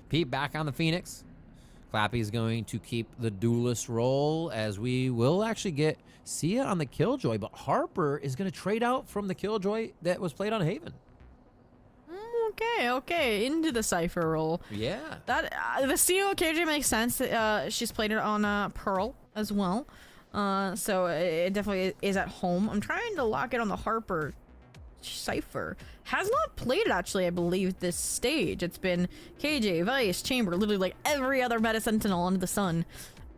Peep back on the Phoenix. Clappy's going to keep the duelist role, as we will actually get Sia on the Killjoy, but Harper is going to trade out from the Killjoy that was played on Haven. Okay, into the Cypher role. Yeah. That the Sia Killjoy makes sense. She's played it on Pearl as well, so it definitely is at home. I'm trying to lock it on the Harper Cypher. Has not played it, actually, I believe, this stage. It's been KJ, Vice, Chamber, literally like every other meta sentinel under the sun.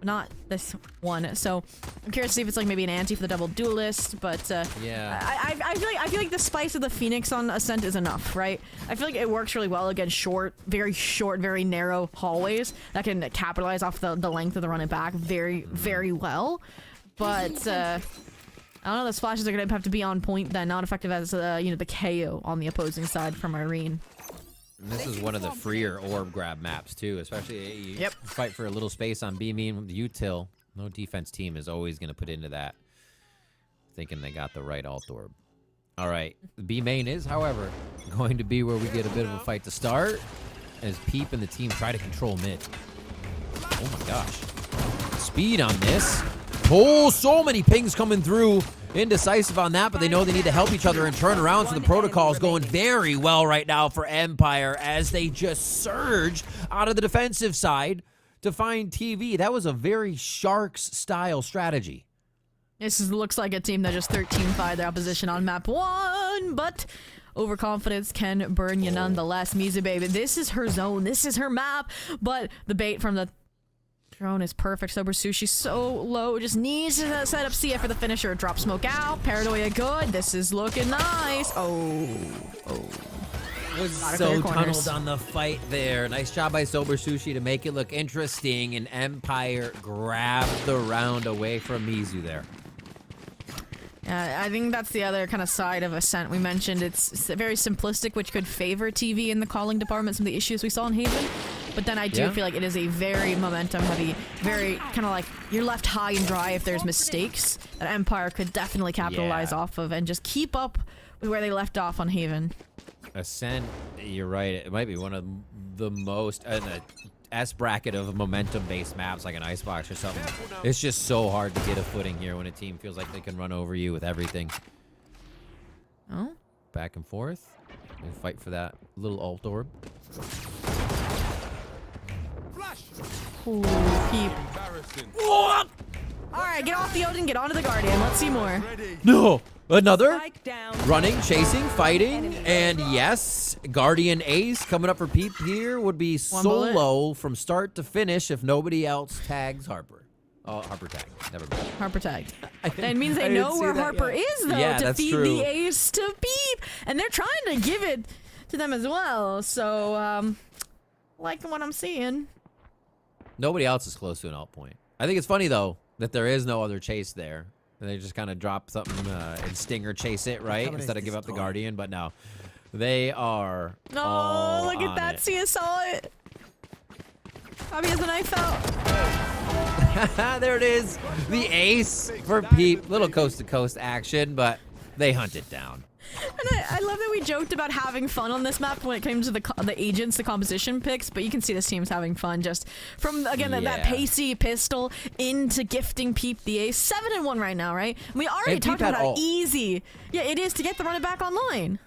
Not this one. So I'm curious to see if it's like maybe an anti for the double duelist, but yeah. I feel like the spice of the Phoenix on Ascent is enough, right? I feel like it works really well against short, very narrow hallways that can capitalize off the length of the run it back very well. But I don't know, the splashes are gonna have to be on point then, not effective as you know, the KO on the opposing side from Irene. And this is one of the freer orb grab maps too, especially you fight for a little space on B mean with the util. No defense team is always going to put into that, thinking they got the right alt orb. All right, the B main is, however, going to be where we get a bit of a fight to start, as Peep and the team try to control mid. Oh my gosh, speed on this. Oh, so many pings coming through. Indecisive on that, but they know they need to help each other and turn around, so the protocol is going very well right now for Empire as they just surge out of the defensive side to find TV. That was a very Sharks-style strategy. This looks like a team that just 13-5 their opposition on map 1, but overconfidence can burn you nonetheless. Mizu baby, this is her zone, this is her map, but the bait from the drone is perfect. Sober Sushi so low, just needs to set up Sia for the finisher. Drop smoke out, Paranoia good. This is looking nice. Oh. Was so tunneled on the fight there. Nice job by Sober Sushi to make it look interesting, and Empire grabbed the round away from Mizu there. I think that's the other kind of side of Ascent we mentioned. It's very simplistic, which could favor TV in the calling department, some of the issues we saw in Haven. But then I do feel like it is a very momentum heavy, very kind of like you're left high and dry if there's mistakes that Empire could definitely capitalize off of and just keep up with where they left off on Haven. Ascent, you're right. It might be one of the most the S bracket of momentum-based maps, like an Icebox or something. It's just so hard to get a footing here when a team feels like they can run over you with everything. Oh? Back and forth. We'll fight for that little alt orb. Ooh, Peep. Alright, get off the Odin, get onto the Guardian. Let's see more. No! Another? Running, chasing, fighting, and yes, Guardian Ace coming up for Peep here would be solo from start to finish if nobody else tags Harper. Oh, Harper tagged. Never mind. Harper tagged. That means they know where Harper is, though, to feed the Ace to Peep. And they're trying to give it to them as well. So, like what I'm seeing. Nobody else is close to an alt point. I think it's funny, though, that there is no other chase there. And they just kind of drop something and Stinger chase it, right? Instead of give up the Guardian. But no, they are all look at that. Sia saw it. Probably has a knife out. There it is. The ace for Peep. Little coast-to-coast action, but they hunt it down. And I love that we joked about having fun on this map when it came to the agents, the composition picks, but you can see this team's having fun just from, again, that pacey pistol into gifting Peep the ace. 7-1 right now, right? We already talked about how easy it is to get the run it back online.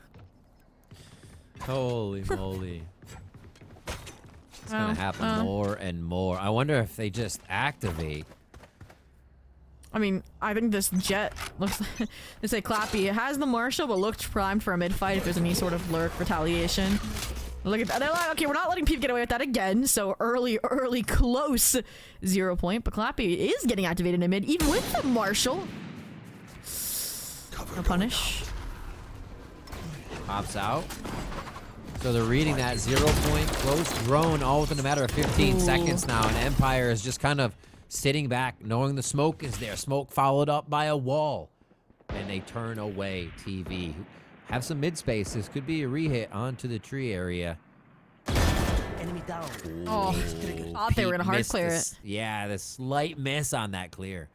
Holy moly. It's going to happen more and more. I wonder if they just activate. I mean, I think this Jet looks like, they say Clappy. It has the Marshall, but looked primed for a mid-fight if there's any sort of lurk retaliation. Look at that. They're like, okay, we're not letting Peep get away with that again. So early, close 0 point. But Clappy is getting activated in mid, even with the Marshall. No punish. Pops out. So they're reading that 0 point close drone all within a matter of 15 seconds now. And Empire is just kind of sitting back, knowing the smoke is there. Smoke followed up by a wall. And they turn away TV. Have some mid-space. This could be a re-hit onto the tree area. Enemy down. Oh, thought they were going to hard clear it. Yeah, the slight miss on that clear.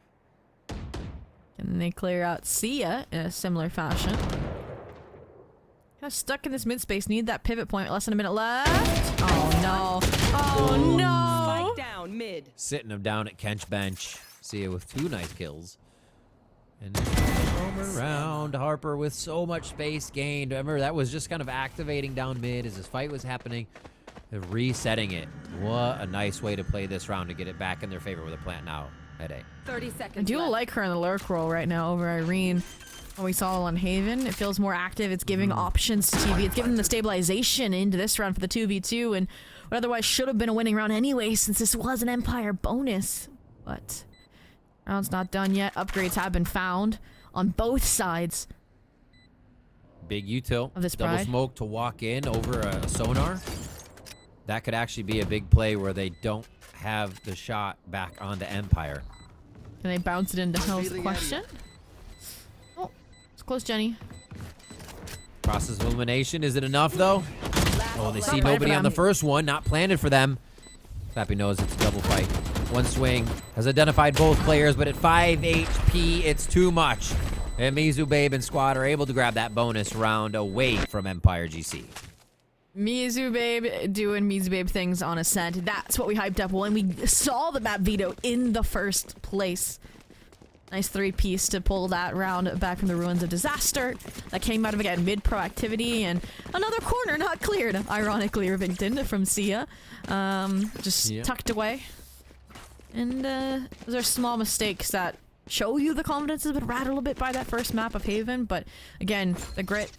And they clear out Sia in a similar fashion. Kind of stuck in this mid-space. Need that pivot point. Less than a minute left. Oh, no. Coveted. Sitting him down at Kench bench. See it with 2 nice kills. And roam around. Harper with so much space gained. Remember, that was just kind of activating down mid as this fight was happening. They're resetting it. What a nice way to play this round to get it back in their favor with a plant now at A. 30 seconds. I do like her in the lurk role right now over Irene. What we saw on Haven, it feels more active. It's giving options to TV. It's giving the stabilization into this round for the 2v2, and what otherwise should have been a winning round anyway, since this was an Empire bonus. But round's not done yet. Upgrades have been found on both sides. Big util. Of this double pride. smoke to walk in over a sonar. That could actually be a big play where they don't have the shot back onto Empire. Can they bounce it into Hell's question? Oh, it's close, Jenny. Process of elimination. Is it enough, though? Oh, they see Not nobody for on the them. first one. Not planted for them. Slappy knows it's a double fight. One swing. Has identified both players, but at 5 HP, it's too much. And Mizu Babe and Squad are able to grab that bonus round away from Empire GC. Mizu Babe doing Mizu Babe things on Ascent. That's what we hyped up when we saw the map veto in the first place. Nice 3-piece to pull that round back from the ruins of disaster. That came out of, again, mid-proactivity, and another corner not cleared. Ironically, Rivington from Sia. Just tucked away. And those are small mistakes that show you the confidence has been rattled a bit by that first map of Haven, but again, the grit.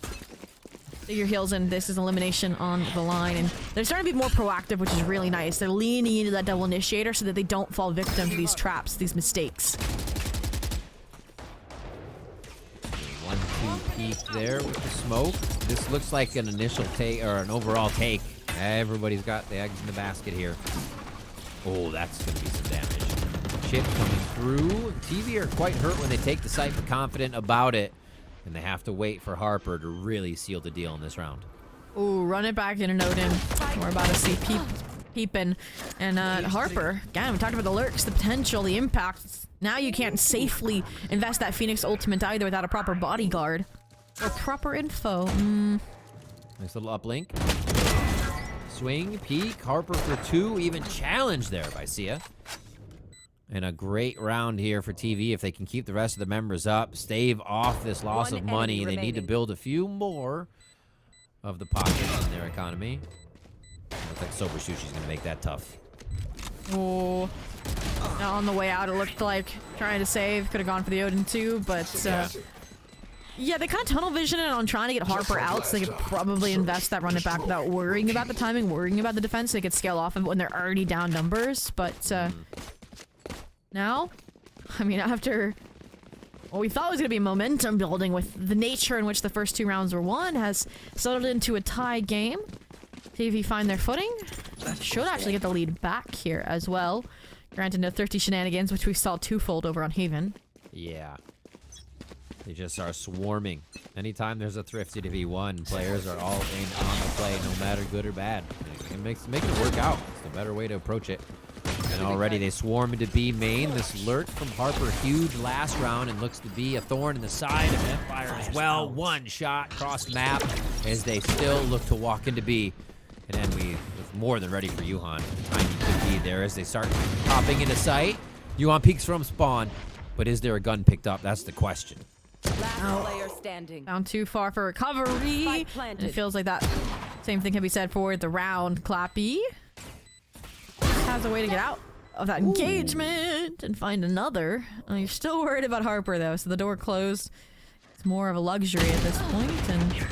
Dig your heels in. This is elimination on the line, and they're starting to be more proactive, which is really nice. They're leaning into that double initiator so that they don't fall victim to these traps, these mistakes. 1-2 peek there with the smoke. This looks like an initial take or an overall take. Everybody's got the eggs in the basket here. Oh, that's going to be some damage. Chip coming through. TV are quite hurt when they take the site, but confident about it. And they have to wait for Harper to really seal the deal in this round. Ooh, run it back in and Odin. We're about to see Peepin'. And Harper, again, we talked about the lurks, the potential, the impact. Now you can't safely invest that Phoenix ultimate either without a proper bodyguard. Or proper info. Nice little uplink. Swing, peek, Harper for 2, even challenged there by Sia. And a great round here for TV if they can keep the rest of the members up, stave off this loss of money. They need to build a few more of the pockets in their economy. Looks like Sober Sushi's going to make that tough. Oh. Now on the way out, it looked like trying to save. Could have gone for the Odin too, but yeah, they kind of tunnel vision it on trying to get Harper out, so they could probably invest that run it back without worrying about the timing, worrying about the defense. They could scale off of it when they're already down numbers, but now, I mean, after what we thought was going to be momentum building with the nature in which the first 2 rounds were won, has settled into a tie game. TV find their footing. Should actually get the lead back here as well. Granted, no thirsty shenanigans, which we saw twofold over on Haven. Yeah. They just are swarming. Anytime there's a thrifty to V1, players are all in on the play, no matter good or bad. Make it work out. It's the better way to approach it. And already they swarm into B main. This lurk from Harper, huge last round, and looks to be a thorn in the side of Empire as well. One shot cross map as they still look to walk into B. And Envy was more than ready for Yuhan. The timing could be there as they start popping into sight. Yuhan peeks from spawn, but is there a gun picked up? That's the question. Last player standing. Down too far for recovery. And it feels like that same thing can be said for the round. Clappy has a way to get out of that engagement and find another. You're still worried about Harper though, so the door closed. It's more of a luxury at this point, and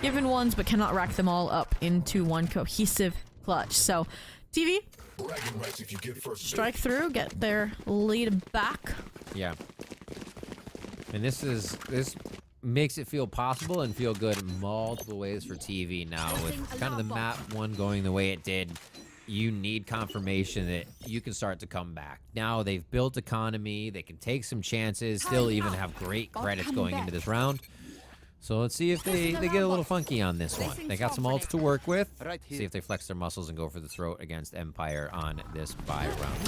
given ones but cannot rack them all up into one cohesive clutch. So TV strike through, get their lead back. Yeah. And this makes it feel possible and feel good in multiple ways for TV now. With kind of the map one going the way it did, you need confirmation that you can start to come back. Now they've built economy, they can take some chances, still even have great credits going into this round. So let's see if they get a little funky on this one. They got some ults to work with. See if they flex their muscles and go for the throat against Empire on this bye round.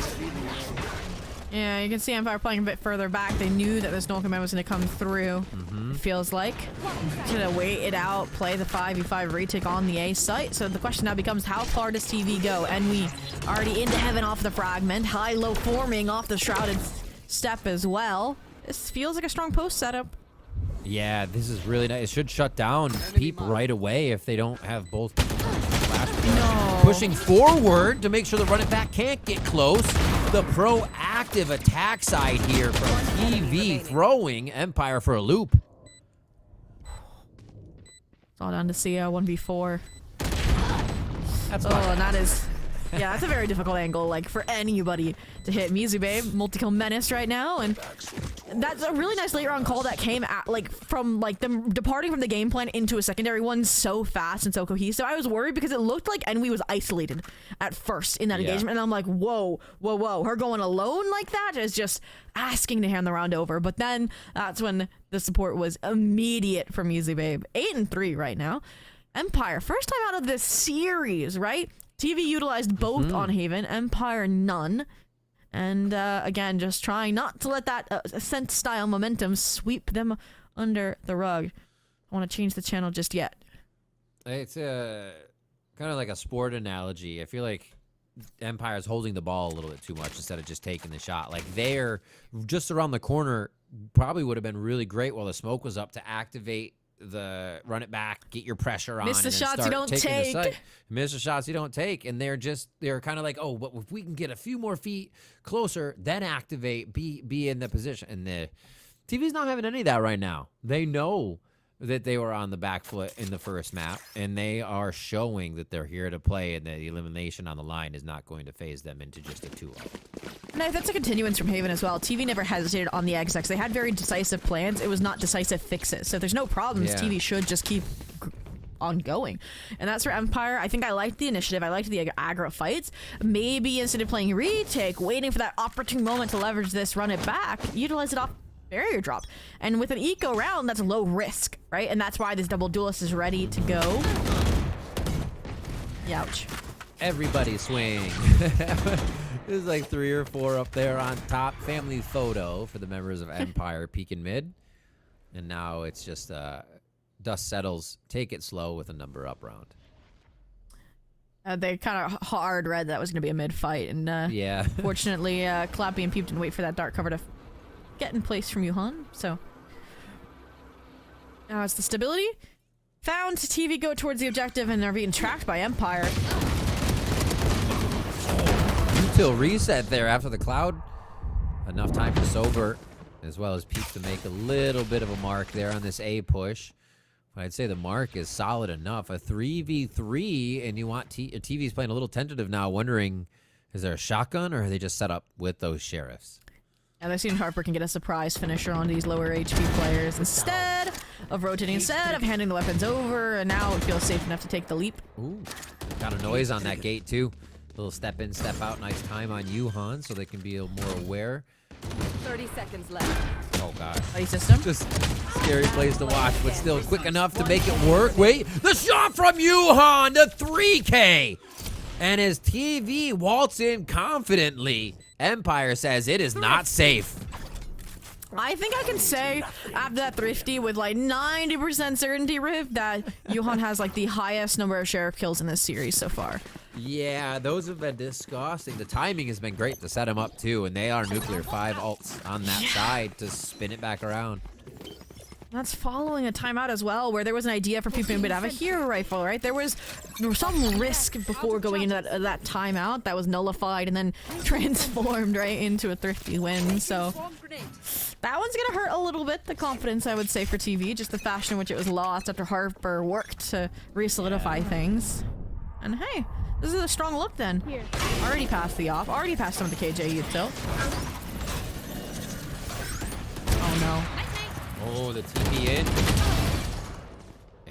Yeah, you can see Empire playing a bit further back. They knew that this null command was going to come through. It feels like. Just going to wait it out, play the 5v5 retake on the A site. So the question now becomes, how far does TV go? And we Already into heaven off the fragment. High-low forming off the shrouded step as well. This feels like a strong post setup. Yeah, this is really nice. It should shut down Peep right away if they don't have both. No. Pushing forward to make sure the run it back can't get close. The proactive attack side here from TV throwing Empire for a loop. It's all down to CO 1v4. That's and that is... Yeah, that's a very difficult angle, like, for anybody to hit. Mizubabe, multi-kill menace right now, and that's a really nice late round call that came at, like, from, like, them departing from the game plan into a secondary one so fast and so cohesive. I was worried because it looked like Envy was isolated at first in that engagement, and I'm like, whoa, whoa, whoa. Her going alone like that is just asking to hand the round over. But then that's when the support was immediate from Mizubabe. 8-3 right now. Empire, first time out of this series, right? TV utilized both on Haven, Empire none. And again, just trying not to let that Ascent style momentum sweep them under the rug. I want to change the channel just yet. It's kind of like a sport analogy. I feel like Empire's holding the ball a little bit too much instead of just taking the shot. Like they're just around the corner, probably would have been really great while the smoke was up to activate the run it back, get your pressure on. Miss the shots you don't take. Miss the shots you don't take. And they're kind of like, oh, but if we can get a few more feet closer, then activate, be in the position. And the TV's not having any of that right now. They know that they were on the back foot in the first map, and they are showing that they're here to play, and the elimination on the line is not going to phase them into just a 2-0. And that's a continuance from Haven as well. TV never hesitated on the XX. They had very decisive plans. It was not decisive fixes. So if there's no problems, TV should just keep on going. And that's for Empire. I think I liked the initiative. I liked the aggro fights. Maybe instead of playing retake, waiting for that opportune moment to leverage this, run it back, utilize it off barrier drop. And with an eco round, that's low risk, right? And that's why this double duelist is ready to go. Youch. Everybody swing. There's like 3 or 4 up there on top. Family photo for the members of Empire peeking mid. And now it's just dust settles. Take it slow with a number up round. They kind of hard read that was going to be a mid fight. And yeah. Fortunately, Clappy and Peep didn't wait for that dark cover to get in place from Yuhan. So now it's the stability. Found TV go towards the objective, and they're being tracked by Empire. Util reset there after the cloud. Enough time for Sober, as well as Peep, to make a little bit of a mark there on this A push. But I'd say the mark is solid enough. A 3v3, and you want TV's playing a little tentative now, wondering, is there a shotgun, or are they just set up with those sheriffs? And they've seen Harper can get a surprise finisher on these lower HP players instead of rotating, instead of handing the weapons over, and now it feels safe enough to take the leap. Ooh, got a noise on that gate too. Little step in, step out, nice time on Yuhan so they can be a little more aware. 30 seconds left. Oh god. Buddy system. Just scary place to watch, but still quick enough to make it work. Wait, the shot from Yuhan to 3K. And as TV waltz in confidently, Empire says it is not safe. I think I can say after that Thrifty with like 90% certainty, Riv, that Yuhan has like the highest number of sheriff kills in this series so far. Yeah, those have been disgusting. The timing has been great to set him up too, and they are nuclear 5 ults on that side to spin it back around. That's following a timeout as well, where there was an idea for people to have a hero rifle, right? There was some risk before going into that timeout that was nullified and then transformed right into a Thrifty win. So that one's gonna hurt a little bit, the confidence, I would say, for TV, just the fashion in which it was lost after Harper worked to re-solidify things. And hey, this is a strong look then. Already passed the off, already passed some of the KJ util. Oh no. Oh, the TP in.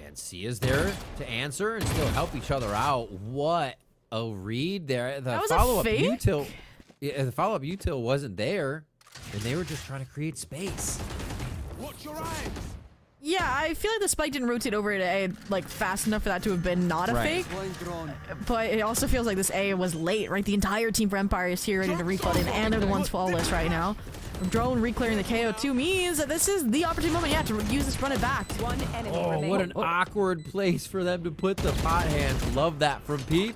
And Sia's there to answer and still help each other out. What a read there. The follow-up util. The follow-up util wasn't there, and they were just trying to create space. Watch your eyes. Yeah, I feel like the spike didn't rotate over to A like fast enough for that to have been not a fake. But it also feels like this A was late, right? The entire team for Empire is here ready to reflood in, and they're the ones flawless right now. Drone reclearing the KO2 means that this is the opportune moment, yeah, to use this, run it back. One enemy Oh, remaining. what an awkward place for them to put the pot hands. Love that from Peep.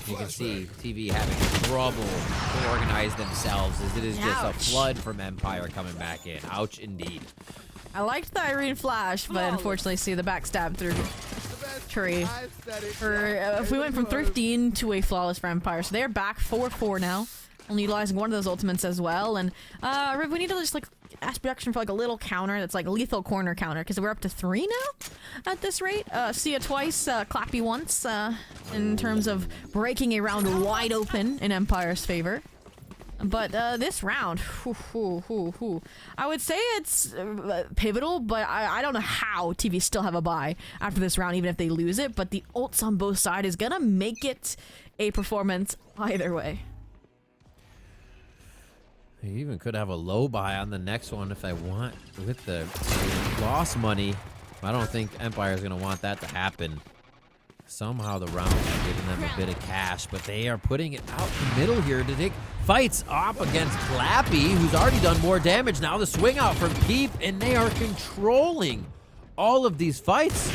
You can see TV having trouble to organize themselves as it is just a flood from Empire coming back in. Ouch, indeed. I liked the Irene flash, but unfortunately see the backstab through tree. If we went from thrifty into a flawless for Empire, so they're back 4-4 now. Only utilizing one of those ultimates as well, and Riv, we need to just like ask production for like a little counter that's like lethal corner counter because we're up to 3 now at this rate. See ya twice, clappy once in terms of breaking a round wide open in Empire's favor. But this round, I would say it's pivotal, but I don't know how TV still have a bye after this round, even if they lose it. But the ults on both sides is gonna make it a performance either way. You even could have a low buy on the next one if I want with the loss money. I don't think Empire is going to want that to happen. Somehow the round is giving them a bit of cash, but they are putting it out the middle here to take fights off against Clappy, who's already done more damage. Now the swing out from Peep, and they are controlling all of these fights.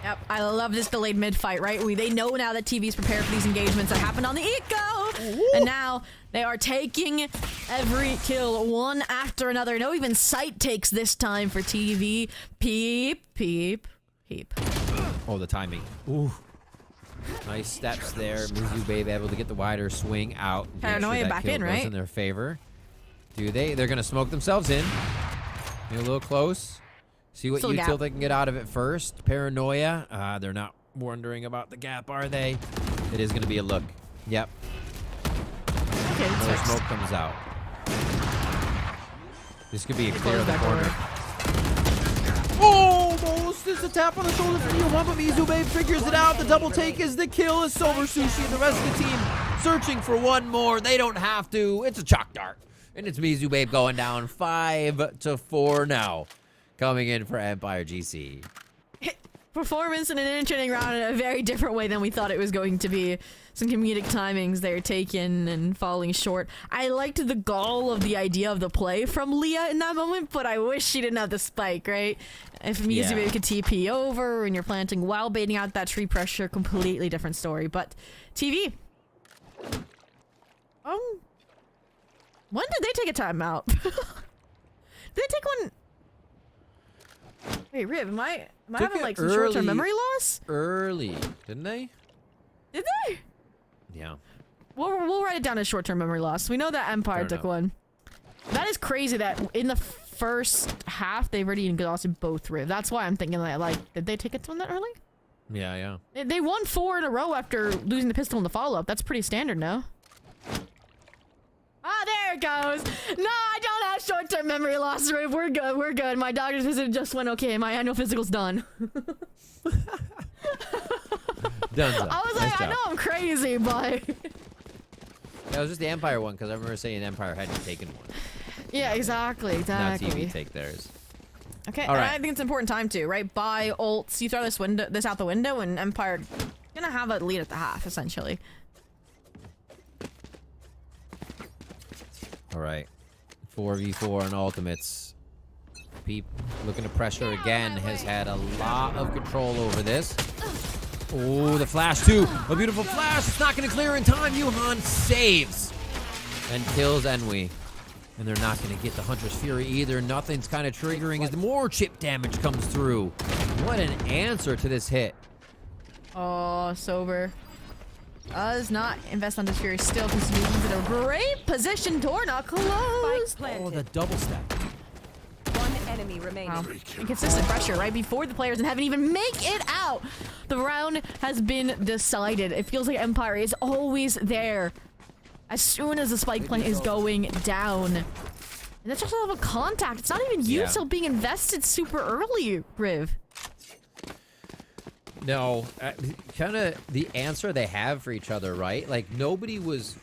Yep, I love this delayed mid-fight, right? They know now that TV's prepared for these engagements that happened on the Eco! Ooh. And now they are taking every kill one after another. No even sight takes this time for TV. Peep, peep, peep. Oh, the timing. Ooh. Nice steps there. Mizu Babe able to get the wider swing out. Paranoia back in, right? In their favor. Do they? They're going to smoke themselves in. Get a little close. See what util they can get out of it first. Paranoia. They're not wondering about the gap, are they? It is going to be a look. Yep. Okay, another smoke comes out. This could be a clear of the corner. Almost is a tap on the shoulder for Yuhan, but Mizu Babe figures it out. The double take is the kill as Silver Sushi and the rest of the team searching for one more. They don't have to. It's a chalk dart. And it's Mizu Babe going down 5-4 now. Coming in for Empire GC. Performance in an entertaining round in a very different way than we thought it was going to be. Some comedic timings they're taken and falling short. I liked the gall of the idea of the play from Leah in that moment, but I wish she didn't have the spike, right? If Mizu Babe could TP over and you're planting while baiting out that tree pressure, completely different story. But TV. When did they take a timeout? Did they take one? Wait, Riv, am I having like some short-term memory loss? Early, didn't they? Did they? Yeah. We'll write it down as short-term memory loss. We know that Empire took one. That is crazy that in the first half they've already exhausted both Riv. That's why I'm thinking that, like, did they take it to one that early? Yeah, yeah. They won 4 in a row after losing the pistol in the follow-up. That's pretty standard, no? Ah, there it goes. No, I don't have short-term memory loss, Riv. We're good. We're good. My doctor's visit just went okay. My annual physical's done. Done. I was like, I know I'm crazy, but... That was just the Empire one, because I remember saying Empire hadn't taken one. Yeah, exactly. Now TV take theirs. Okay, all right. I think it's an important time too, right? Buy ults. You throw this out the window, and Empire gonna have a lead at the half, essentially. All right, 4v4 on ultimates. Peep looking to pressure again, has had a lot of control over this. Oh, the flash too. A beautiful flash. It's not going to clear in time. Yuhan saves and kills Enwi. And they're not going to get the Hunter's Fury either. Nothing's kind of triggering as more chip damage comes through. What an answer to this hit. Oh, Sober does not invest on this Fury still because he's in a great position. Door not closed. Oh, the double step. One enemy remaining. Wow. Inconsistent pressure right before the players and haven't even make it out. The round has been decided. It feels like Empire is always there as soon as the spike plant is going down. And that's just a contact. It's not even util being invested super early, Riv. No, kind of the answer they have for each other, right? Like, nobody was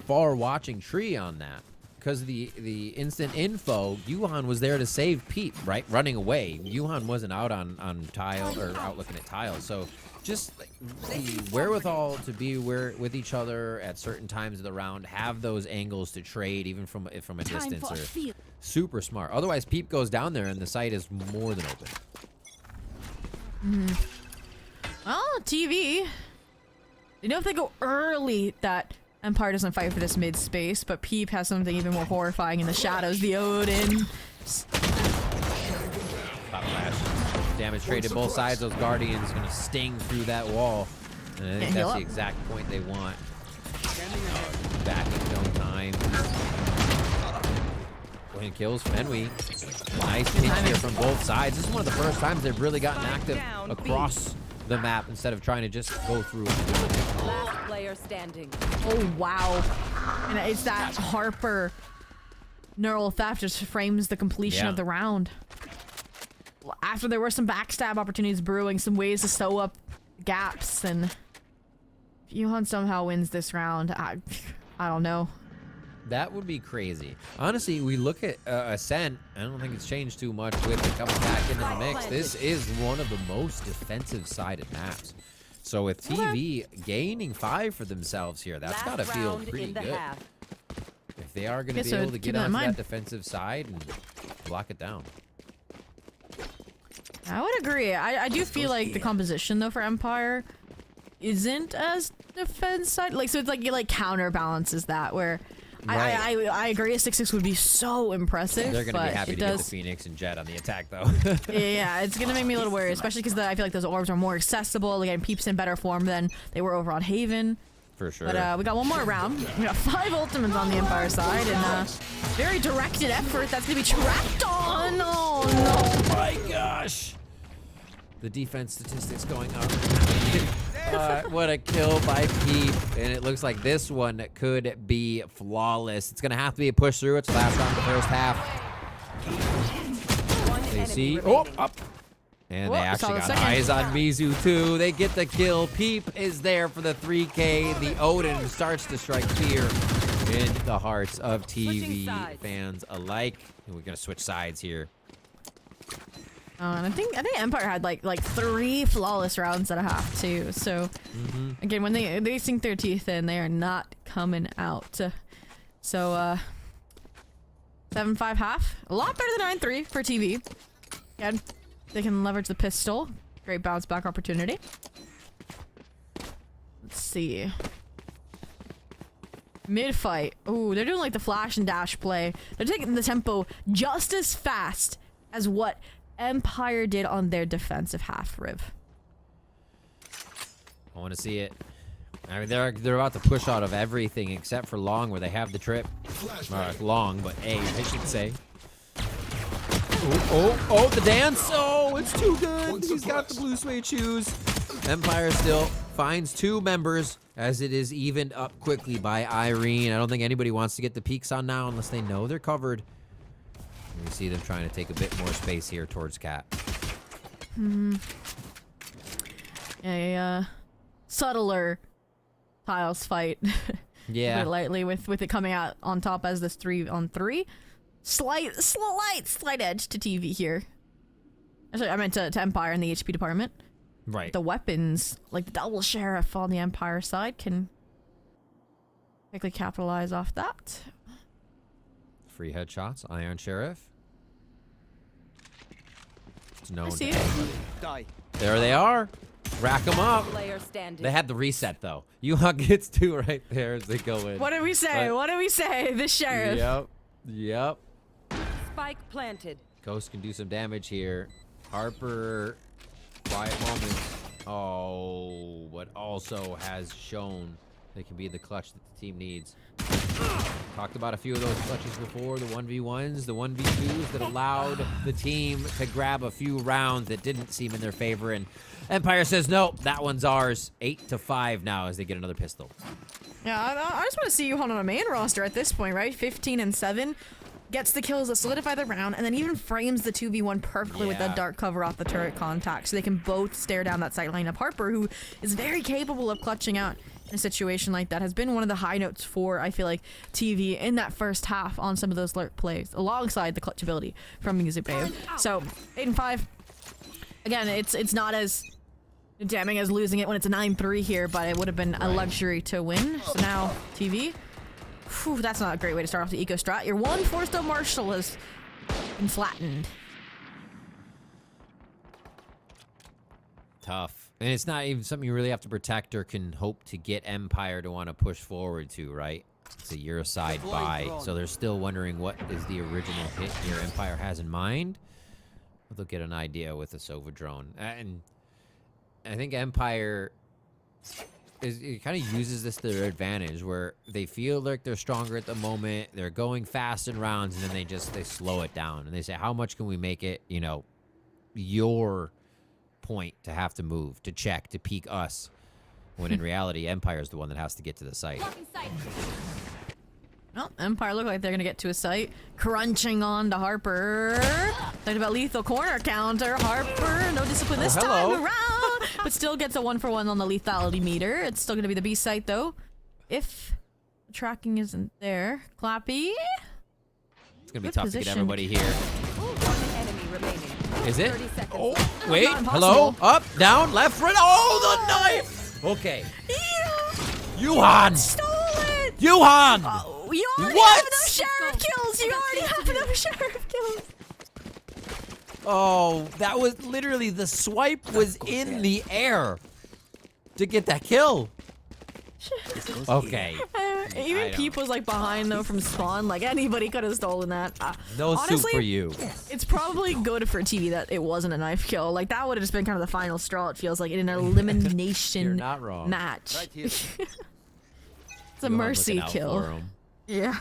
far watching Tree on that. Because the instant info, Yuhan was there to save Peep, right? Running away. Yuhan wasn't out on tile or out looking at tiles. So just like, the wherewithal to be with each other at certain times of the round, have those angles to trade even from a distance, are super smart. Otherwise, Peep goes down there and the site is more than open. Well, TV. You know, if they go early, that Empire doesn't fight for this mid space, but Peep has something even more horrifying in the shadows. The Odin. Pop flash. Damage traded both sides. Those Guardians gonna sting through that wall. And I think that's the exact point they want. Back in no time. Win kills Fenway. Nice pinch here from both sides. This is one of the first times they've really gotten active across the map instead of trying to just go through. Last player standing. Oh, wow. And it's that Harper neural theft just frames the completion of the round. After there were some backstab opportunities brewing, some ways to sew up gaps, and if Yuhan somehow wins this round, I don't know. That would be crazy. Honestly, we look at Ascent. I don't think it's changed too much with it coming back into the mix. This is one of the most defensive-sided maps. So with TV gaining 5 for themselves here, that's got to feel pretty good. If they are going to be able to get onto that defensive side and block it down. I would agree. I do feel like the composition, though, for Empire isn't as defense side. Like, so it's like, you like counterbalances that, where I agree a 6-6 would be so impressive. They're going to be happy to get the Phoenix and Jet on the attack, though. Yeah, it's going to make me a little worried, especially because I feel like those orbs are more accessible. Again, Peep's in better form than they were over on Haven. For sure. But we got one more round. We got 5 ultimates on the Empire side, and very directed effort that's going to be tracked on. Oh, no. My gosh. The defense statistics going up. What a kill by Peep. And it looks like this one could be flawless. It's going to have to be a push through. It's last round of the first half. They see. Oh, up. And they actually got eyes on Mizu, too. They get the kill. Peep is there for the 3K. The Odin starts to strike fear in the hearts of TV fans alike. And we're going to switch sides here. And I think Empire had like 3 flawless rounds at a half too. So again, when they sink their teeth in, they are not coming out. So 7-5 half, a lot better than 9-3 for TV. Again, they can leverage the pistol. Great bounce back opportunity. Let's see. Mid fight. Ooh, they're doing like the flash and dash play. They're taking the tempo just as fast as what Empire did on their defensive half, Riv. I want to see it. I mean, they're about to push out of everything except for Long, where they have the trip. Long, but A, I should say. Oh, the dance! Oh, it's too good! He's got the blue suede shoes. Empire still finds 2 members as it is evened up quickly by Irene. I don't think anybody wants to get the peaks on now unless they know they're covered. We see them trying to take a bit more space here towards Cat. A subtler tiles fight. Yeah. Put it lightly with it coming out on top as this 3-on-3. Slight edge to TV here. Actually, I meant to Empire in the HP department. Right. The weapons, like the double sheriff on the Empire side, can quickly capitalize off that. Free headshots, Iron Sheriff. It's known. I see it. There they are. Rack them up. They had the reset though. Yuha gets 2 right there as they go in. What did we say? What did we say? The sheriff. Yep. Spike planted. Ghost can do some damage here. Harper, quiet moment. Oh, but also has shown they can be the clutch that the team needs. Talked about a few of those clutches before, the 1v1s, the 1v2s that allowed the team to grab a few rounds that didn't seem in their favor, and Empire says, nope, that one's ours. 8-5 now as they get another pistol. Yeah, I just want to see you on a main roster at this point, right? 15-7, gets the kills that solidify the round, and then even frames the 2v1 perfectly with that dark cover off the turret contact, so they can both stare down that sight line of Harper, who is very capable of clutching out in a situation like that. Has been one of the high notes for, I feel like, TV in that first half on some of those lurk plays, alongside the clutch ability from Music Babe. So 8-5. Again, it's not as damning as losing it when it's a 9-3 here, but it would have been a luxury to win. So now TV. Whew, that's not a great way to start off the eco strat. Your 1 4-star Marshal has been flattened. Tough. And it's not even something you really have to protect or can hope to get Empire to want to push forward to, right? It's a year side buy, so they're still wondering what is the original hit here Empire has in mind. But they'll get an idea with the Sova drone. And I think Empire it kind of uses this to their advantage, where they feel like they're stronger at the moment, they're going fast in rounds, and then they slow it down. And they say, how much can we make it, you know, your point to have to move, to check, to peek us, when in reality Empire's the one that has to get to the site. Well, Empire look like they're gonna get to a site. Crunching on to Harper. Talking about lethal corner counter. Harper, no discipline this time around, but still gets a 1-for-1 on the lethality meter. It's still gonna be the B site though, if the tracking isn't there. Clappy. It's gonna be tough to get everybody here. One enemy remaining. Is it? 30 seconds. Oh, wait. Hello? Up, down, left, right. Oh, the knife! Okay. Yuhan! Stole it! Yuhan! Oh, you already What? have enough sheriff kills! You already have enough sheriff kills! Oh, that was literally, the swipe was in the air to get that kill. Okay. Even Peep was like behind though from spawn. Like anybody could have stolen that. No honestly, soup for you. It's probably good for TV that it wasn't a knife kill. Like that would have just been kind of the final straw. It feels like in an elimination You're not wrong. match. Right here. It's a mercy kill. Yeah.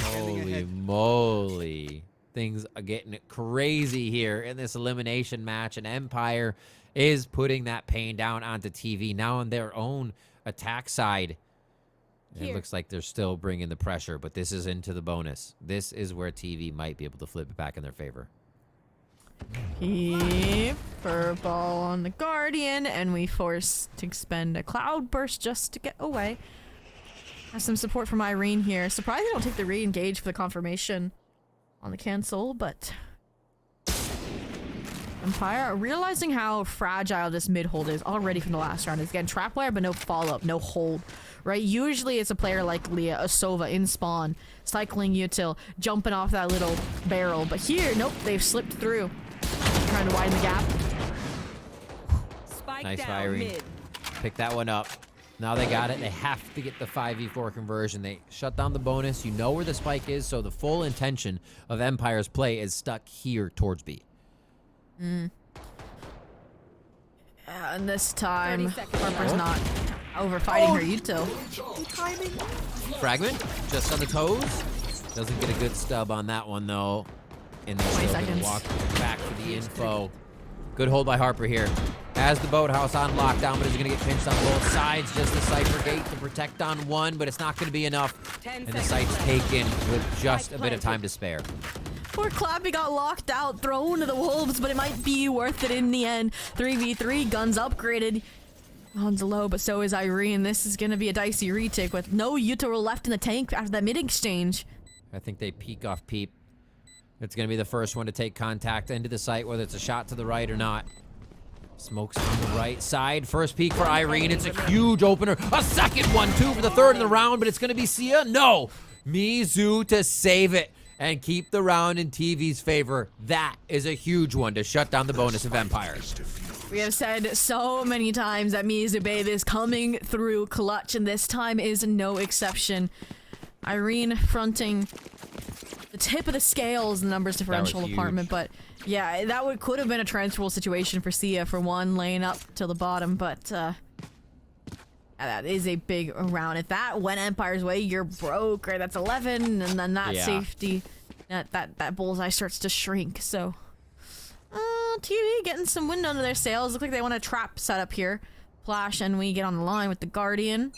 Holy moly. Things are getting crazy here in this elimination match, and Empire is putting that pain down onto TV now on their own attack side. It looks like they're still bringing the pressure, but this is into the bonus. This is where TV might be able to flip it back in their favor. Peep, furball on the Guardian, and we force to expend a cloud burst just to get away. Have some support from Irene here. Surprised they don't take the re-engage for the confirmation on the cancel, but Empire realizing how fragile this mid hold is already from the last round. It's again trap wire, but no follow-up, no hold, right? Usually it's a player like Leah, a Sova in spawn, cycling util, jumping off that little barrel, but here, nope, they've slipped through, trying to widen the gap. Spike Nice down firing. mid. Pick that one up. Now they got it. They have to get the 5v4 conversion. They shut down the bonus. You know where the spike is, so the full intention of Empire's play is stuck here towards B. And this time, 30 seconds. Harper's not over fighting her util. Fragment, just on the toes. Doesn't get a good stub on that one, though. And they're 20 still gonna seconds. walk back for the info. Good hold by Harper here. Has the boathouse on lockdown, but is going to get pinched on both sides. Just the Cypher gate to protect on one, but it's not going to be enough. 10 And the seconds. site's taken with just a bit of time to spare. Poor Clappy got locked out, thrown to the wolves, but it might be worth it in the end. 3v3, guns upgraded. On's low, but so is Irene. This is going to be a dicey retake with no util left in the tank after that mid-exchange. I think they peek off Peep. It's going to be the first one to take contact into the site, whether it's a shot to the right or not. Smokes on the right side. First peek for Irene. It's a huge opener. A second one, too, for the third in the round, but it's going to be Sia. No. Mizu to save it and keep the round in TV's favor. That is a huge one to shut down the bonus of Empire. We have said so many times that Mizu Babe is coming through clutch, and this time is no exception. Irene fronting the tip of the scales, the numbers differential huge. department, but yeah, that could have been a transferable situation for Sia for one lane up to the bottom, but that is a big round. If that went Empire's way, you're broke, right? That's 11, and then that safety, that bullseye starts to shrink. So, TV getting some wind under their sails. Look like they want a trap set up here. Flash, and we get on the line with the Guardian.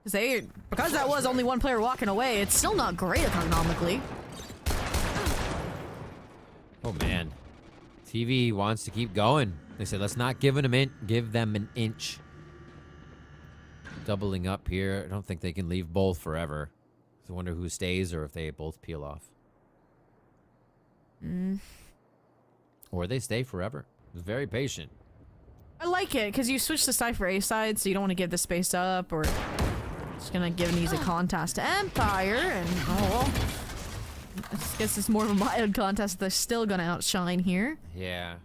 Because that was only one player walking away, it's still not great economically. Oh, man. TV wants to keep going. They said, let's not give them an inch. Doubling up here. I don't think they can leave both forever. I wonder who stays or if they both peel off. Or they stay forever. It's very patient. I like it, because you switch to Cypher A side, so you don't want to give the space up, or just gonna give an easy contest to Empire, and I guess it's more of a mild contest. They're still gonna outshine here. Yeah.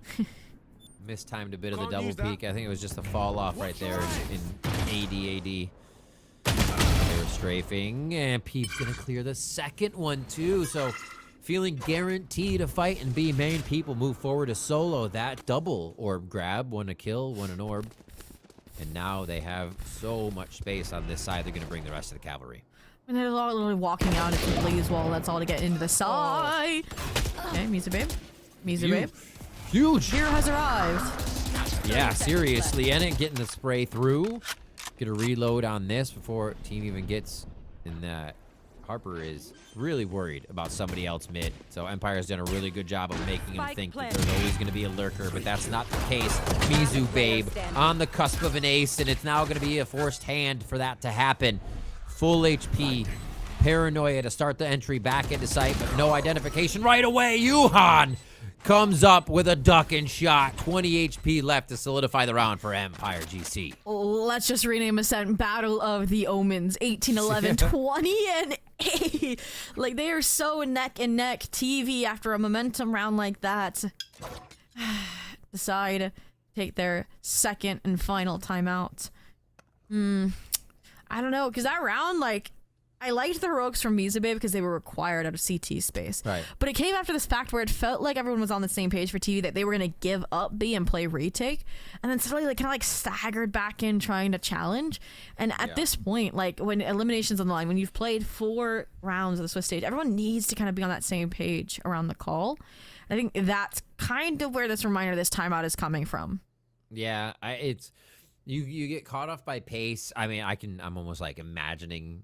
Mistimed a bit of the Can't double use that. peek. I think it was just a fall off right there in AD. They were strafing, and Peep's gonna clear the second one too. So feeling guaranteed a fight in B main. Peep will move forward to solo that double orb grab. One a kill, one an orb. And now they have so much space on this side. They're gonna bring the rest of the cavalry. And they're literally walking out into the blaze wall. That's all to get into the side. Okay, Misa babe. Misa babe. Huge. Hero has arrived. Yeah, seriously. Ennet getting the spray through. Get a reload on this before team even gets in that. Harper is really worried about somebody else mid. So Empire's done a really good job of making him think that there's always going to be a lurker, but that's not the case. Mizu babe on the cusp of an ace, and it's now going to be a forced hand for that to happen. Full HP, paranoia to start the entry back into sight, but no identification right away. Yuhan comes up with a duck and shot. 20 HP left to solidify the round for Empire GC. Let's just rename Ascent Battle of the Omens. 18, 11, 20, and 8. Like, they are so neck and neck. TV, after a momentum round like that, decide take their second and final timeout. I don't know, because that round, like, I liked the heroics from Mizabe because they were required out of CT space. Right. But it came after this fact where it felt like everyone was on the same page for TV that they were going to give up B and play retake. And then suddenly they kind of like staggered back in trying to challenge. And at this point, like when elimination's on the line, when you've played 4 rounds of the Swiss stage, everyone needs to kind of be on that same page around the call. I think that's kind of where this reminder, this timeout is coming from. Yeah, it's... You get caught off by pace. I mean, I'm almost like imagining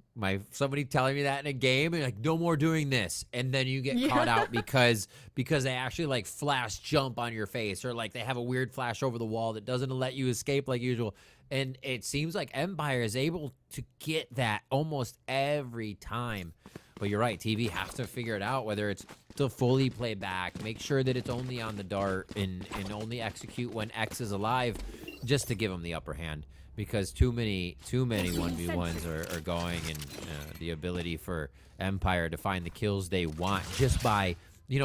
somebody telling me that in a game and like, no more doing this. And then you get caught out because they actually like flash jump on your face, or like they have a weird flash over the wall that doesn't let you escape like usual. And it seems like Empire is able to get that almost every time. But you're right, TV has to figure it out, whether it's to fully play back, make sure that it's only on the dart and only execute when X is alive, just to give them the upper hand, because too many 1v1s are going, and the ability for Empire to find the kills they want just by,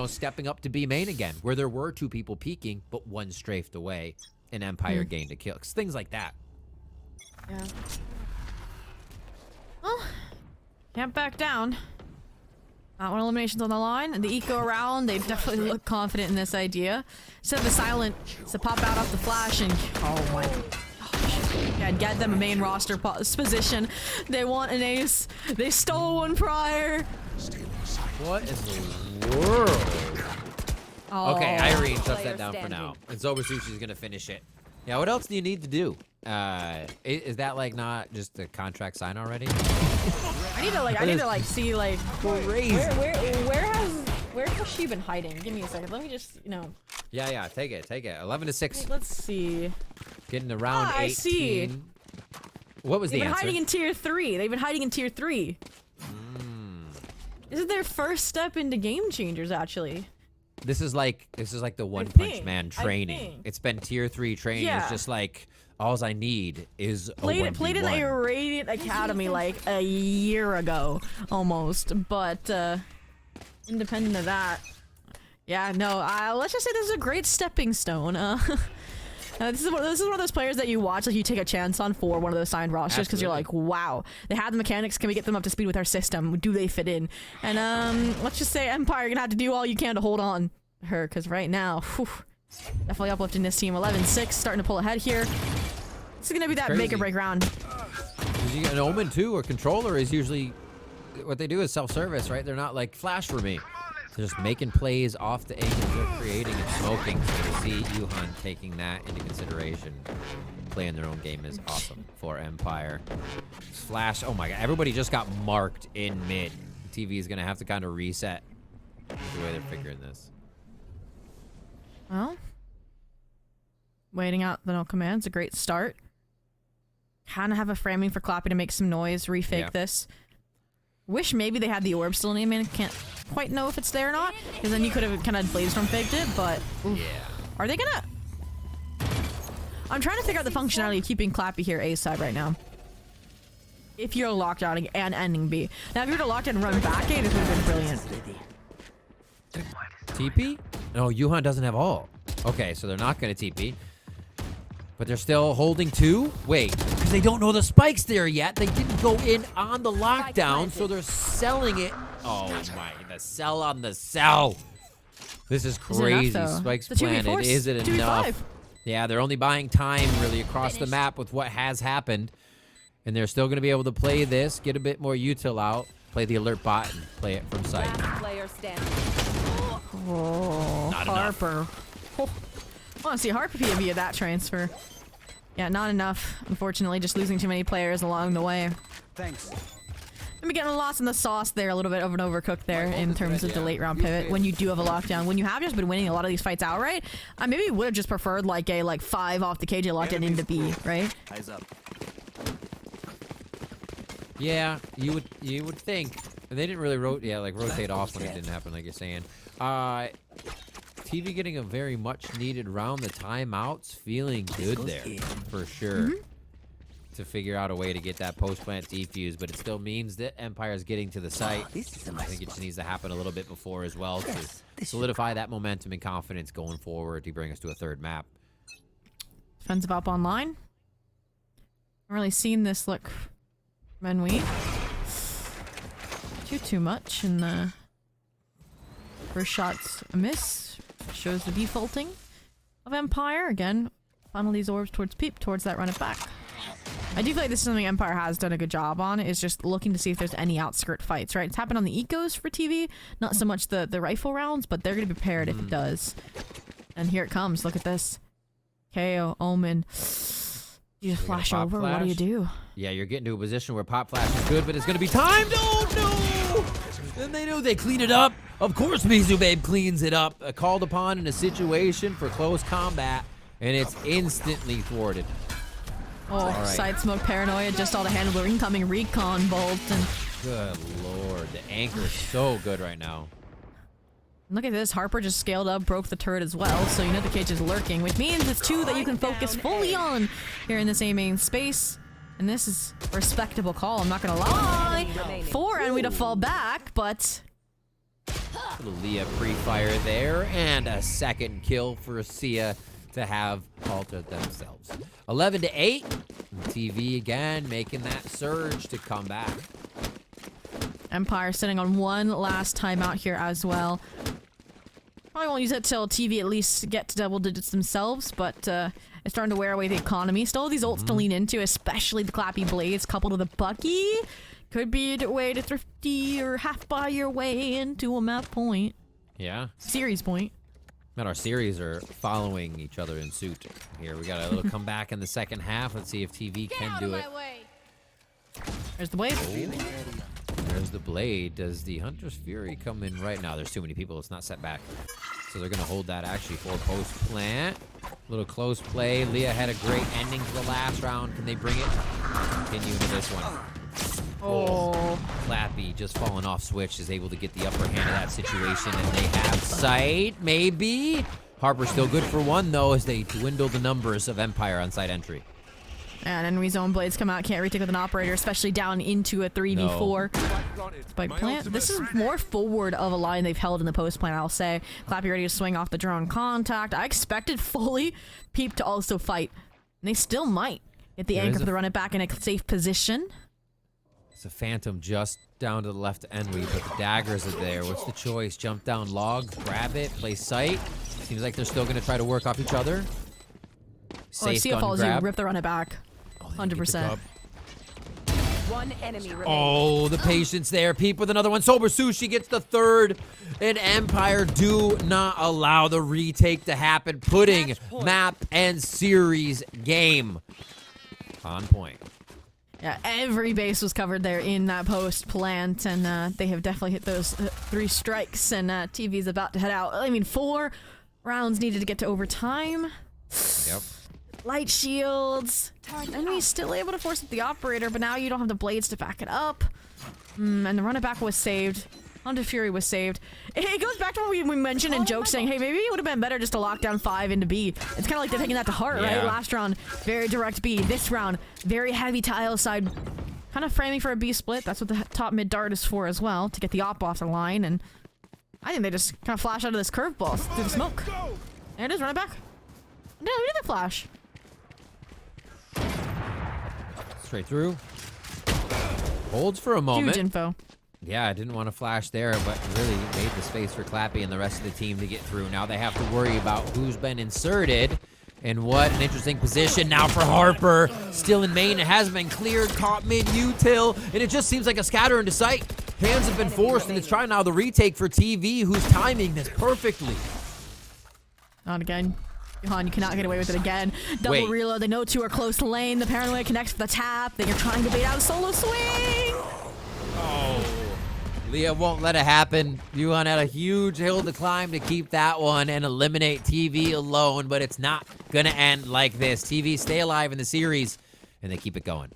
stepping up to B main again, where there were 2 people peeking, but one strafed away, and Empire gained a kill. Things like that. Yeah. Well, can't back down. Not when elimination's on the line. The eco around, they definitely look confident in this idea. Instead of the silent, to pop out off the flash and oh my gosh. Yeah, get them a main roster position. They want an ace. They stole one prior. What in the world? Oh. Okay, Irene shuts that down for now. And Zobasushi's gonna finish it. Yeah, what else do you need to do? Is that like not just a contract sign already? I need to see like crazy. Where has she been hiding? Give me a second. Let me just Yeah, take it. 11-6. Let's see. Getting to round 18. I see. What was the answer? They've been hiding in tier 3. They've been hiding in tier 3. This is their first step into Game Changers, actually. This is like the One Punch Man training. It's been tier 3 training. Yeah. It's just like, all I need is a played in a 1v1. Radiant Academy like a year ago, almost. But independent of that, yeah, no. Let's just say this is a great stepping stone. This is one of those players that you watch, like you take a chance on for one of those signed rosters because you're like, wow, they have the mechanics. Can we get them up to speed with our system? Do they fit in? And let's just say Empire, you're gonna have to do all you can to hold on to her, because right now, whew, definitely uplifting this team. 11-6, starting to pull ahead here. This is gonna be that make or break round. An Omen too, or controller is usually what they do is self-service, right? They're not like flash for me. They're just making plays off the angles they're creating and smoking. So to see Yuhan taking that into consideration, playing their own game is awesome for Empire. Flash, oh my god, everybody just got marked in mid. TV is gonna have to kind of reset the way they're figuring this. Well, waiting out the no command's a great start. Kind of have a framing for Clappy to make some noise, refake this. Wish maybe they had the orb still in the main. Can't quite know if it's there or not, because then you could have kind of Bladestorm faked it, but oof. Are they gonna... I'm trying to figure out the functionality of keeping Clappy here A side right now. If you're locked out and ending B. Now if you were to lock it and run back A, this would have been brilliant. TP? No, Yuhan doesn't have all. Okay, so they're not going to TP. But they're still holding 2. Wait, because they don't know the spike's there yet. They didn't go in on the lockdown, so they're selling it. Oh my, the sell on the sell. This is crazy. Spike's planted. Is it enough? Yeah, they're only buying time really across the map with what has happened. And they're still going to be able to play this, get a bit more util out, play the alert bot, and play it from sight. Player standing. Oh, Not Harper. Oh. I want to see Harper POV of that transfer. Yeah, not enough. Unfortunately, just losing too many players along the way. Thanks. Maybe getting lost in the sauce there a little bit of an overcooked there in terms of the late round pivot when you do have a lockdown. When you have just been winning a lot of these fights outright, I maybe would have just preferred like a 5 off the KJ lockdown into B, right? Eyes up. Yeah, you would think. They didn't really rotate off when it didn't happen, like you're saying. TV getting a very much needed round. The timeouts feeling good there for sure. To figure out a way to get that post plant defused, but it still means that Empire's getting to the site. I think it just needs to happen a little bit before as well to solidify that momentum and confidence going forward to bring us to a third map. Defensive up online. Haven't really seen this look when we too much, and the first shot's a miss. Shows the defaulting of Empire. Again, funnel these orbs towards Peep, towards that run it back. I do feel like this is something Empire has done a good job on, is just looking to see if there's any outskirt fights, right? It's happened on the ecos for TV, not so much the rifle rounds, but they're going to be prepared if it does. And here it comes. Look at this. KO, Omen. You just flash over? What do you do? Yeah, you're getting to a position where pop flash is good, but it's going to be timed. Oh, no! And they know they clean it up. Of course, Mizu Babe cleans it up. Called upon in a situation for close combat, and it's instantly thwarted. Oh, right. Side smoke paranoia, just all to handle the incoming recon bolt. And good lord, the anchor is so good right now. Look at this, Harper just scaled up, broke the turret as well, so you know the cage is lurking, which means it's 2 that you can focus fully on here in this A main space. And this is a respectable call, I'm not gonna lie. 4 and we'd have fall back, but little Leah pre-fire there, and a second kill for Sia to have altered themselves. 11-8. TV again making that surge to come back. Empire sitting on one last timeout here as well. Probably won't use it till TV at least get to double digits themselves, but it's starting to wear away the economy. Still these ults to lean into, especially the Clappy Blades coupled with a Bucky. Could be a way to thrifty or half buy your way into a map point. Yeah. Series point. Man, our series are following each other in suit here. We got a little comeback in the second half. Let's see if TV can do it. There's the blade. Oh, there's the blade. Does the Hunter's Fury come in right now? There's too many people. It's not set back. So they're going to hold that actually for post plant. Little close play. Leah had a great ending to the last round. Can they bring it? Continue into this one. Oh. Clappy just falling off switch is able to get the upper hand of that situation, and they have sight, maybe. Harper's still good for 1 though, as they dwindle the numbers of Empire on site entry. And enemy zone blades come out, can't retake with an operator, especially down into a 3v4. No. Spike plant. This is more forward of a line they've held in the post plant, I'll say. Clappy ready to swing off the drone contact. I expected fully Peep to also fight. And they still might get the anchor for the run it back in a safe position. It's a Phantom just down to the left end, but the daggers are there. What's the choice? Jump down log, grab it, play sight. Seems like they're still going to try to work off each other. Safe gun grab. You rip the run it back. 100%. One enemy remaining. Oh, the patience there. Peep with another one. Sober Sushi gets the 3rd. And Empire do not allow the retake to happen, putting map and series game on point. Yeah, every base was covered there in that post plant, and they have definitely hit those 3 strikes, and TV's about to head out. I mean, 4 rounds needed to get to overtime. Yep. Light shields. And he's still able to force up the operator, but now you don't have the blades to back it up. And the run it back was saved. Hunter Fury was saved. It goes back to what we mentioned in jokes, saying, hey, maybe it would have been better just to lock down 5 into B. It's kind of like they're taking that to heart, right? Last round, very direct B. This round, very heavy tile side. Kind of framing for a B split. That's what the top mid dart is for as well, to get the op off the line. And I think they just kind of flash out of this curveball through the smoke. There it is, run it back. No, we did the flash. Straight through. Holds for a moment. Huge info. Yeah, I didn't want to flash there, but really made the space for Clappy and the rest of the team to get through. Now they have to worry about who's been inserted. And what an interesting position now for Harper. Still in main, it has been cleared, caught mid-util, and it just seems like a scatter into sight. Hands have been forced, and it's trying now the retake for TV, who's timing this perfectly. Not again. Johan, you cannot get away with it again. Double reload. They know two are close to lane. The paranoia connects with the tap. They are trying to bait out a solo swing. Oh. Leah won't let it happen. Yuhan had a huge hill to climb to keep that one and eliminate TV alone, but it's not going to end like this. TV stay alive in the series, and they keep it going.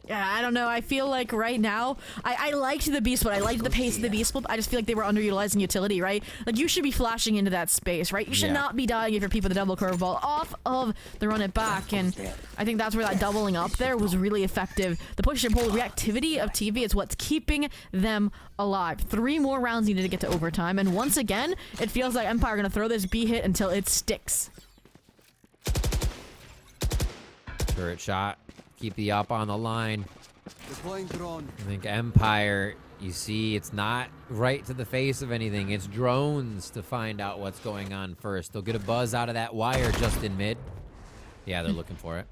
Yeah, I don't know. I feel like right now, I liked the Beast Split. I liked the pace of the Beast Split. I just feel like they were underutilizing utility, right? Like, you should be flashing into that space, right? You should not be dying if you're Peep with a double curveball off of the run it back. And I think that's where that doubling up there was really effective. The push and pull reactivity of TV is what's keeping them alive. 3 more rounds needed to get to overtime. And once again, it feels like Empire are going to throw this B hit until it sticks. Turret shot. Keep the up on the line. Deploying drone. I think Empire, you see, it's not right to the face of anything. It's drones to find out what's going on first. They'll get a buzz out of that wire just in mid. Yeah, they're looking for it.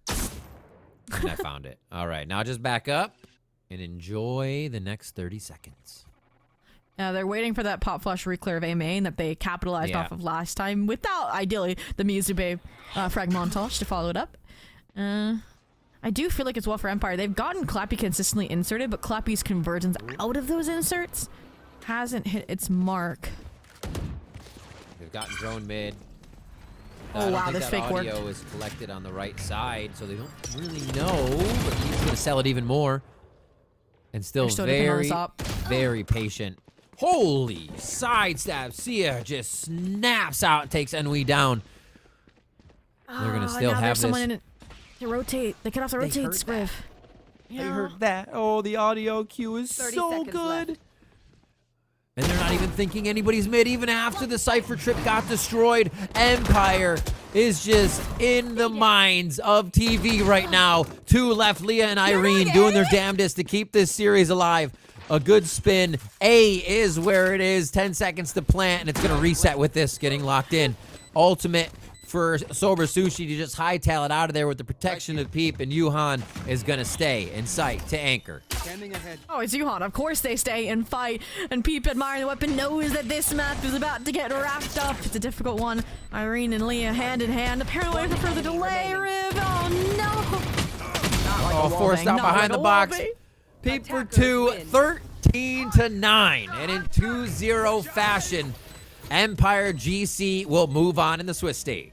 And I found it. All right, now just back up and enjoy the next 30 seconds. They're waiting for that pop flush reclear of A-main that they capitalized off of last time without, ideally, the Mizube frag montage to follow it up. I do feel like it's well for Empire. They've gotten Clappy consistently inserted, but Clappy's conversions out of those inserts hasn't hit its mark. They've gotten drone mid. Oh wow, this fake worked. Audio is collected on the right side, so they don't really know, but he's going to sell it even more. And still very patient. Holy sidestep. Sia just snaps out and takes Enui down. They're going to still have this. They rotate. They cut off the rotate scriff. Yeah. They heard that. Oh, the audio cue is so good. Left. And they're not even thinking anybody's mid even after the Cypher trip got destroyed. Empire is just in the minds of TV right now. 2 left, Leah and Irene doing their damnedest to keep this series alive. A good spin. A is where it is. 10 seconds to plant, and it's going to reset with this getting locked in. Ultimate for Sober Sushi to just hightail it out of there with the protection of Peep, and Yuhan is going to stay in sight to anchor. Oh, it's Yuhan. Of course they stay and fight, and Peep, admiring the weapon, knows that this map is about to get wrapped up. It's a difficult one. Irene and Leah hand in hand. Apparently waiting for the delay, Riv. Oh, no. Not like forced out behind the box. Peep for 2, 13-9, and in 2-0 fashion, Empire GC will move on in the Swiss stage.